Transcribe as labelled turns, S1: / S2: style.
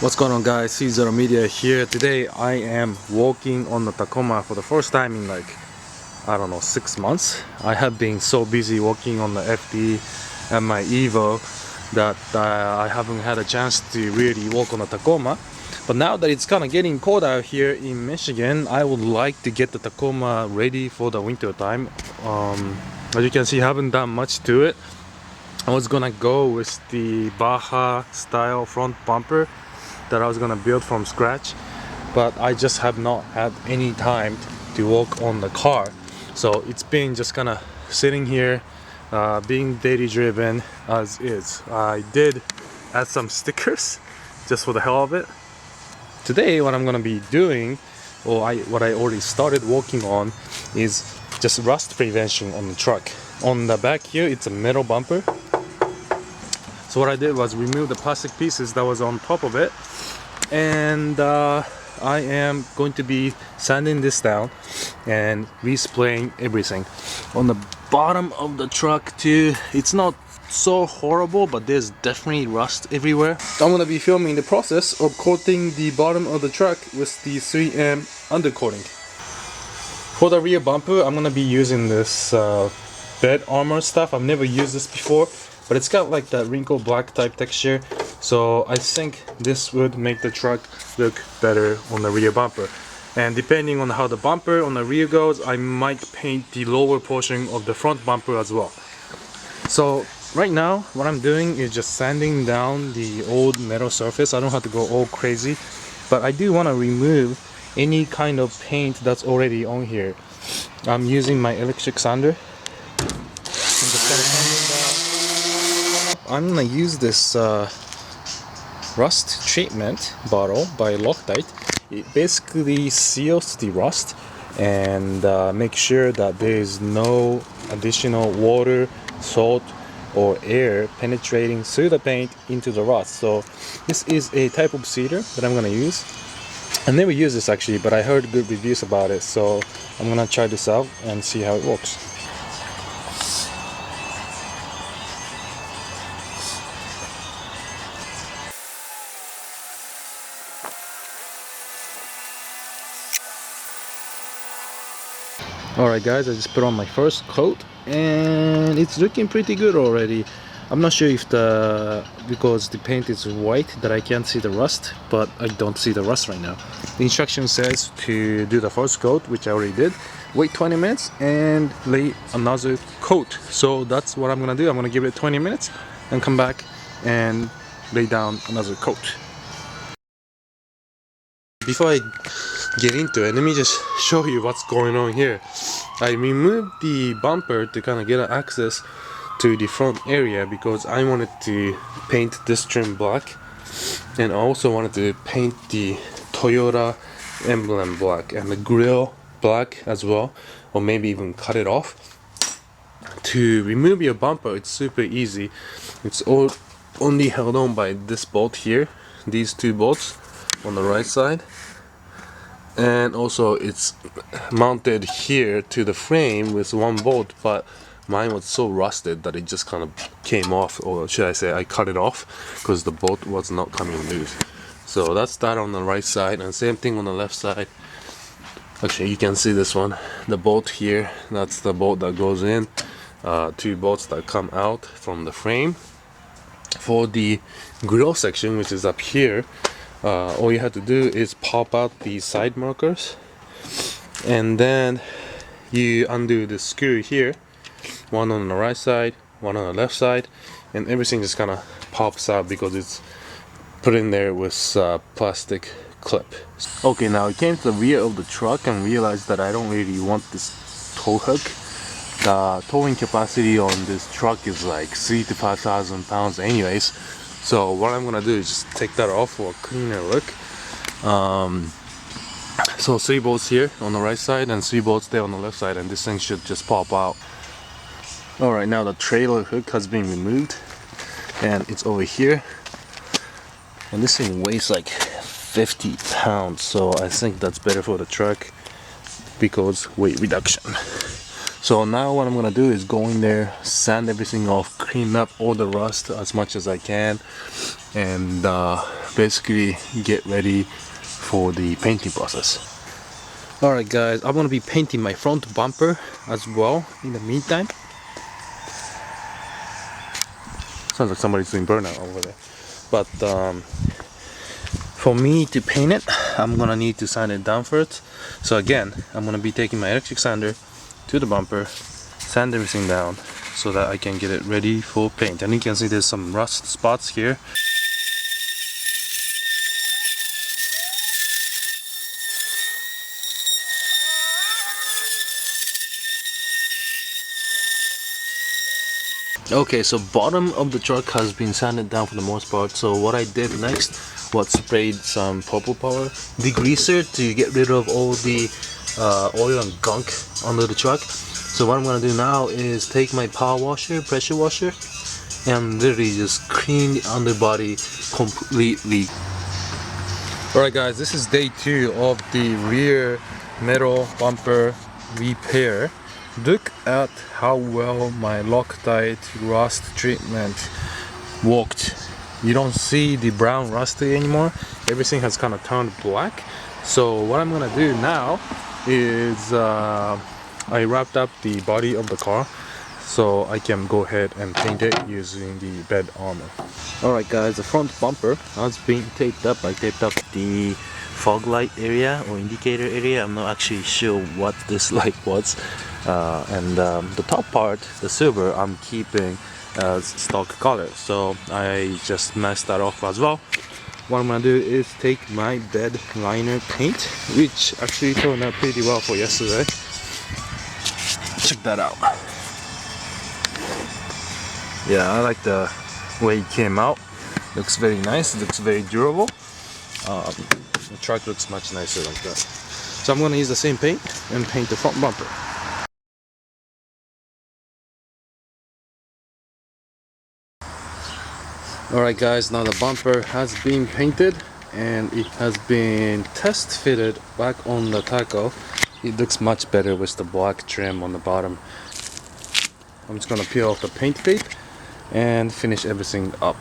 S1: What's going on, guys? C0 Media here. Today I am walking on the Tacoma for the first time in like, I don't know, 6 months. I have been so busy walking on the FD and my Evo that I haven't had a chance to really walk on the Tacoma. But now that it's kind of getting cold out here in Michigan, I would like to get the Tacoma ready for the winter time. As you can see, I haven't done much to it. I was gonna go with the Baja style front bumper that I was gonna build from scratch, but I just have not had any time to work on the car. So it's been just kind of sitting here, being daily driven as is. I did add some stickers just for the hell of it. Today what I'm gonna be doing, or what I already started working on, is just rust prevention on the truck. On the back here, it's a metal bumper. So what I did was remove the plastic pieces that was on top of it, and I am going to be sanding this down and respraying everything. On the bottom of the truck too, it's not so horrible, but there's definitely rust everywhere. I'm gonna be filming the process of coating the bottom of the truck with the 3M undercoating. For the rear bumper, I'm gonna be using this bed armor stuff. I've never used this before, but it's got like that wrinkle black type texture, so I think this would make the truck look better on the rear bumper. And depending on how the bumper on the rear goes, I might paint the lower portion of the front bumper as well. So right now what I'm doing is just sanding down the old metal surface. I don't have to go all crazy, but I do want to remove any kind of paint that's already on here. I'm using my electric sander. I'm gonna use this rust treatment bottle by Loctite. It basically seals the rust and make sure that there is no additional water, salt, or air penetrating through the paint into the rust. So this is a type of sealer that I'm gonna use. I never used this actually, but I heard good reviews about it, so I'm gonna try this out and see how it works. Alright guys, I just put on my first coat and it's looking pretty good already. I'm not sure if because the paint is white that I can't see the rust, but I don't see the rust right now. The instruction says to do the first coat, which I already did, wait 20 minutes and lay another coat. So that's what I'm gonna do. I'm gonna give it 20 minutes and come back and lay down another coat. Before I get into it, let me just show you what's going on here. I removed the bumper to kind of get access to the front area because I wanted to paint this trim black, and I also wanted to paint the Toyota emblem black and the grill black as well, or maybe even cut it off. To remove your bumper, it's super easy. It's only held on by this bolt here, these two bolts on the right side, and also it's mounted here to the frame with one bolt, but mine was so rusted that it just kind of came off, or should I say I cut it off because the bolt was not coming loose. So that's that on the right side, and same thing on the left side. Actually, you can see this one, the bolt here, that's the bolt that goes in, two bolts that come out from the frame. For the grill section, which is up here, all you have to do is pop out the side markers, and then you undo the screw here, one on the right side, one on the left side, and everything just kind of pops out because it's put in there with plastic clip. Okay, now I came to the rear of the truck and realized that I don't really want this tow hook. The towing capacity on this truck is like 3,000 to 5,000 pounds anyways. So what I'm gonna do is just take that off for a cleaner look. So 3 bolts here on the right side and 3 bolts there on the left side, and this thing should just pop out. Alright, now the trailer hook has been removed and it's over here, and this thing weighs like 50 pounds, so I think that's better for the truck because weight reduction. So now what I'm gonna do is go in there, sand everything off, clean up all the rust as much as I can, and basically get ready for the painting process. Alright guys, I'm gonna be painting my front bumper as well in the meantime. Sounds like somebody's doing burnout over there. But for me to paint it, I'm gonna need to sand it down first. So again, I'm gonna be taking my electric sander to the bumper, sand everything down so that I can get it ready for paint. And you can see there's some rust spots here. Okay, so bottom of the truck has been sanded down for the most part. So what I did next was sprayed some purple power degreaser to get rid of all the oil and gunk under the truck. So what I'm gonna do now is take my power washer, pressure washer, and literally just clean the underbody completely. Alright guys, this is day 2 of the rear metal bumper repair. Look at how well my Loctite rust treatment worked. You don't see the brown rusty anymore. Everything has kind of turned black. So what I'm gonna do now is I wrapped up the body of the car so I can go ahead and paint it using the bed armor. Alright guys, the front bumper has been taped up. I taped up the fog light area or indicator area. I'm not actually sure what this light was. The top part, the silver, I'm keeping stock color, so I just messed that off as well. What I'm gonna do is take my bed liner paint, which actually turned out pretty well for yesterday. Check that out. Yeah, I like the way it came out. Looks very nice, looks very durable. The truck looks much nicer like that. So I'm gonna use the same paint and paint the front bumper. Alright guys, now the bumper has been painted and it has been test fitted back on the taco. It looks much better with the black trim on the bottom. I'm just gonna peel off the paint tape and finish everything up